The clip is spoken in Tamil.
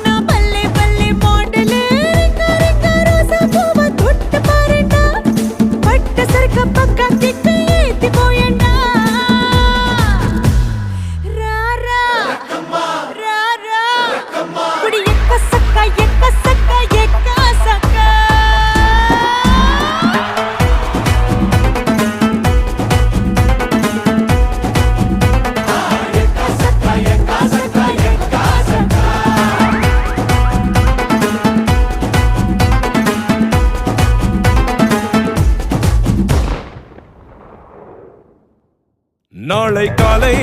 நான் பல்லே பல்லே மாடலு ரிங்கா ரிங்கா ரோசா பூவ தொட்டு பாருடா பட்ட சரக்க பக்கா கிட்ட ஏத்தி போயண்டா ரா ரா ரா ரா குடி எக்க சக்கா எக்க சக்கா எக்க சக்கா நாளை காலை